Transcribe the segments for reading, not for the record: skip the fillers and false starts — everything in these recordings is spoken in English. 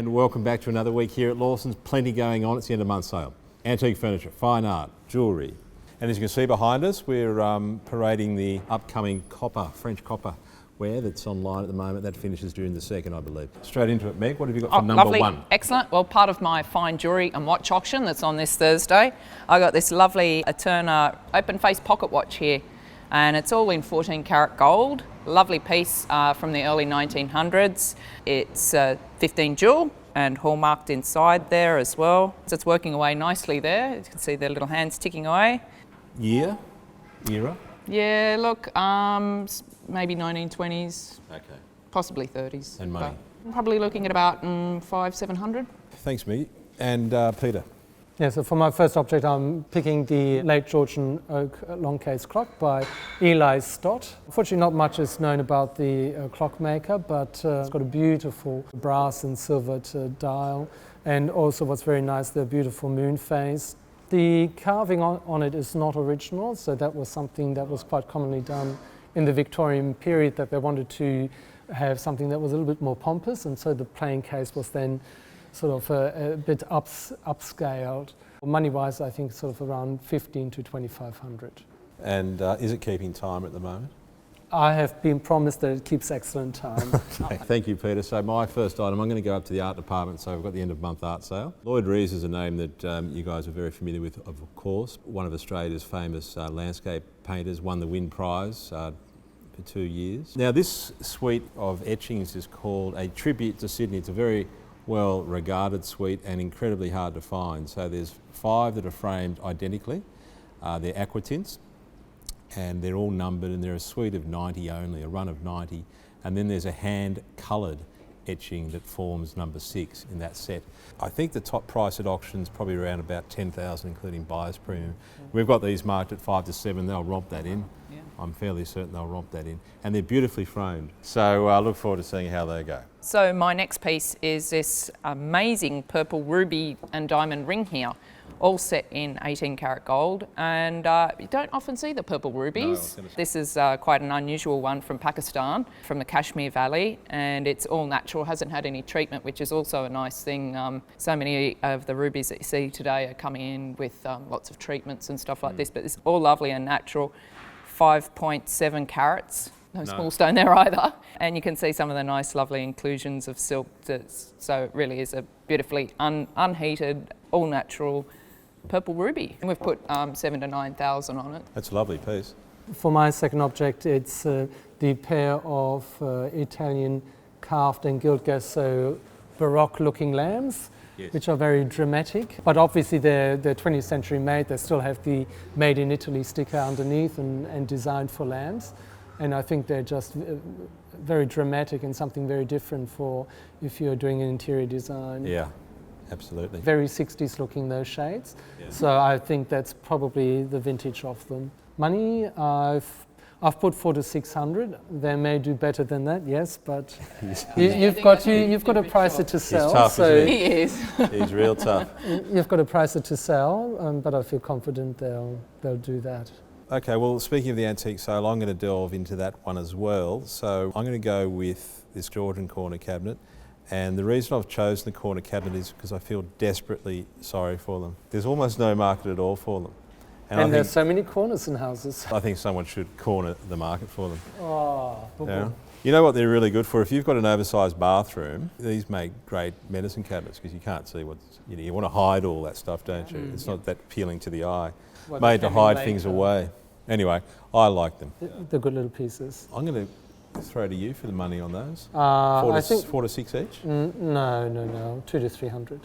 And welcome back to another week here at Lawsons. Plenty going on. It's the end of month sale. Antique furniture, fine art, jewellery. And as you can see behind us, we're parading the upcoming French copper ware that's online at the moment. That finishes during the 2nd, I believe. Straight into it, Meg. What have you got for number lovely. one? Excellent. Well, part of my fine jewellery and watch auction that's on this Thursday, I got this lovely Eterna open face pocket watch here. And it's all in 14 karat gold. Lovely piece from the early 1900s. It's 15 jewel and hallmarked inside there as well. So it's working away nicely there. You can see the little hands ticking away. Era? Yeah, look, maybe 1920s. Okay. Possibly 30s. And money? I'm probably looking at about $500-700. Thanks, Meg. And Peter? Yeah, so for my first object, I'm picking the late Georgian oak long case clock by Eli Stott. Unfortunately, not much is known about the clockmaker, but it's got a beautiful brass and silvered dial, and also what's very nice, the beautiful moon phase. The carving on it is not original, so that was something that was quite commonly done in the Victorian period, that they wanted to have something that was a little bit more pompous, and so the plain case was then sort of a bit upscaled. Money-wise, I think sort of around $1,500 to $2,500. And is it keeping time at the moment? I have been promised that it keeps excellent time. Okay, thank you, Peter. So my first item, I'm going to go up to the art department. So we've got the end of month art sale. Lloyd Rees is a name that you guys are very familiar with, of course. One of Australia's famous landscape painters, won the Wynne Prize for 2 years. Now this suite of etchings is called A Tribute to Sydney. It's a very well regarded suite and incredibly hard to find. So there's 5 that are framed identically. They're aquatints and they're all numbered, and they're a suite of 90 only, a run of 90. And then there's a hand coloured etching that forms number 6 in that set. I think the top price at auction is probably around about $10,000, including buyer's premium. We've got these marked at 5 to 7. They'll romp that in. Yeah. I'm fairly certain they'll romp that in. And they're beautifully framed. So I look forward to seeing how they go. So my next piece is this amazing purple ruby and diamond ring here, all set in 18 karat gold, and you don't often see the purple rubies. No, this is quite an unusual one from Pakistan, from the Kashmir Valley, and it's all natural, hasn't had any treatment, which is also a nice thing. So many of the rubies that you see today are coming in with lots of treatments and stuff like this, but it's all lovely and natural. 5.7 carats. No small stone there either. And you can see some of the nice, lovely inclusions of silk. So it really is a beautifully unheated, all natural purple ruby. And we've put $7,000 to $9,000 on it. That's a lovely piece. For my second object, it's the pair of Italian carved and gilt gesso Baroque-looking lamps, yes, which are very dramatic. But obviously they're 20th century made. They still have the made in Italy sticker underneath and designed for lamps. And I think they're just very dramatic and something very different for if you're doing an interior design. Yeah, absolutely. Very 60s looking, those shades. Yeah. So I think that's probably the vintage of them. Money, I've put $400 to $600. They may do better than that, yes, but you've got to price it to sell. He's tough, so he is. He's real tough. You've got to price it to sell, but I feel confident they'll do that. Okay, well, speaking of the antique sale, I'm going to delve into that one as well. So I'm going to go with this Georgian corner cabinet. And the reason I've chosen the corner cabinet is because I feel desperately sorry for them. There's almost no market at all for them. And there's so many corners in houses. I think someone should corner the market for them. Oh, yeah. You know what they're really good for? If you've got an oversized bathroom, these make great medicine cabinets because you can't see what's, you want to hide all that stuff, don't you? It's not that appealing to the eye. Made to hide things away. Anyway, I like them. They're good little pieces. I'm going to throw to you for the money on those. I think 4 to 6 each? No. $200 to $300.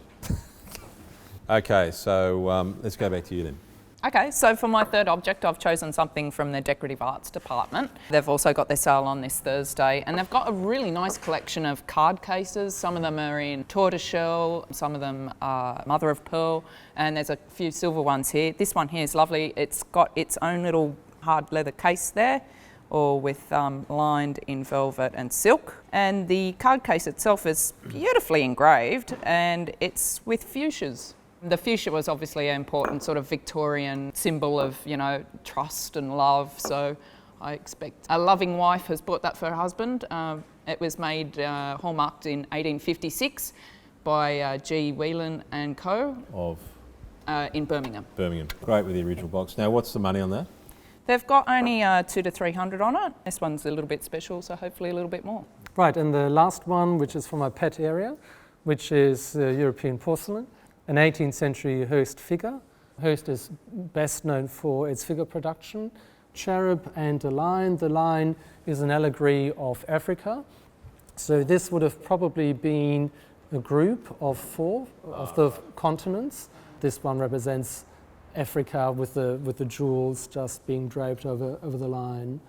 Okay, so let's go back to you then. Okay, so for my third object, I've chosen something from the Decorative Arts department. They've also got their sale on this Thursday, and they've got a really nice collection of card cases. Some of them are in tortoiseshell, some of them are mother of pearl, and there's a few silver ones here. This one here is lovely. It's got its own little hard leather case there, or with lined in velvet and silk. And the card case itself is beautifully engraved, and it's with fuchsias. The fuchsia was obviously an important sort of Victorian symbol of, trust and love. So I expect a loving wife has bought that for her husband. It was made hallmarked in 1856. by G. Whelan and Co. Of in Birmingham. Birmingham. Great with the original box. Now, what's the money on that? They've got only 200 to 300 on it. This one's a little bit special, so hopefully a little bit more. Right, and the last one, which is for my pet area, which is European porcelain, an 18th century Hurst figure. Hurst is best known for its figure production, cherub and a lion. The lion is an allegory of Africa. So this would have probably been a group of 4 of the continents. This one represents Africa with the jewels just being draped over the lion.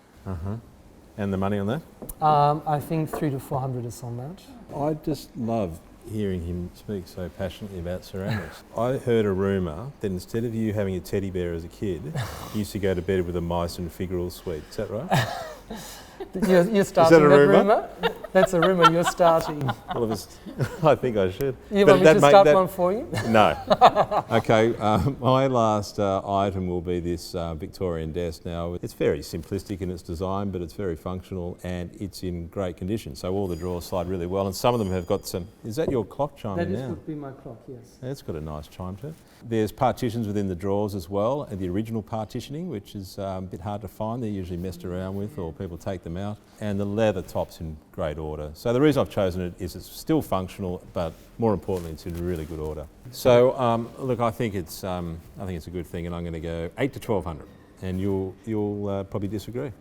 And the money on that? I think 300 to 400 is on that. I just love hearing him speak so passionately about ceramics. I heard a rumour that instead of you having a teddy bear as a kid, you used to go to bed with a mice and figural suite. Is that right? You're starting a that rumour? rumour? That's a rumour you're starting. Well, I think I should. You want me to start one for you? No. Okay, my last item will be this Victorian desk. Now, it's very simplistic in its design, but it's very functional and it's in great condition. So all the drawers slide really well, and some of them have got some... Is that your clock chiming now? That would be my clock, yes. It's got a nice chime to it. There's partitions within the drawers as well, and the original partitioning, which is a bit hard to find. They're usually messed around with or people take them out. And the leather top's in great order. So the reason I've chosen it is it's still functional, but more importantly, it's in really good order. So look, I think it's a good thing, and I'm going to go 8 to 1200, and you'll probably disagree.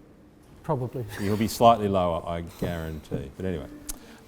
Probably. You'll be slightly lower, I guarantee. But anyway,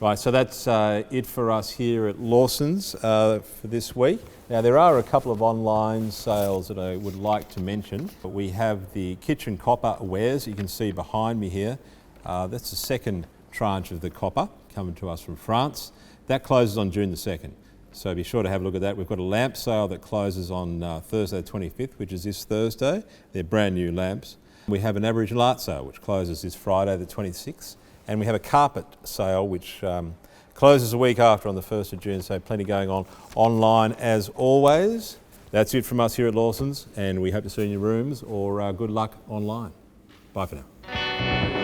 right. So that's it for us here at Lawsons for this week. Now, there are a couple of online sales that I would like to mention. We have the kitchen copper wares you can see behind me here. That's the second tranche of the copper coming to us from France. That closes on June the 2nd. So be sure to have a look at that. We've got a lamp sale that closes on Thursday the 25th, which is this Thursday. They're brand new lamps. We have an Aboriginal art sale, which closes this Friday the 26th. And we have a carpet sale, which closes a week after on the 1st of June, so plenty going on online as always. That's it from us here at Lawsons, and we hope to see you in your rooms or good luck online. Bye for now.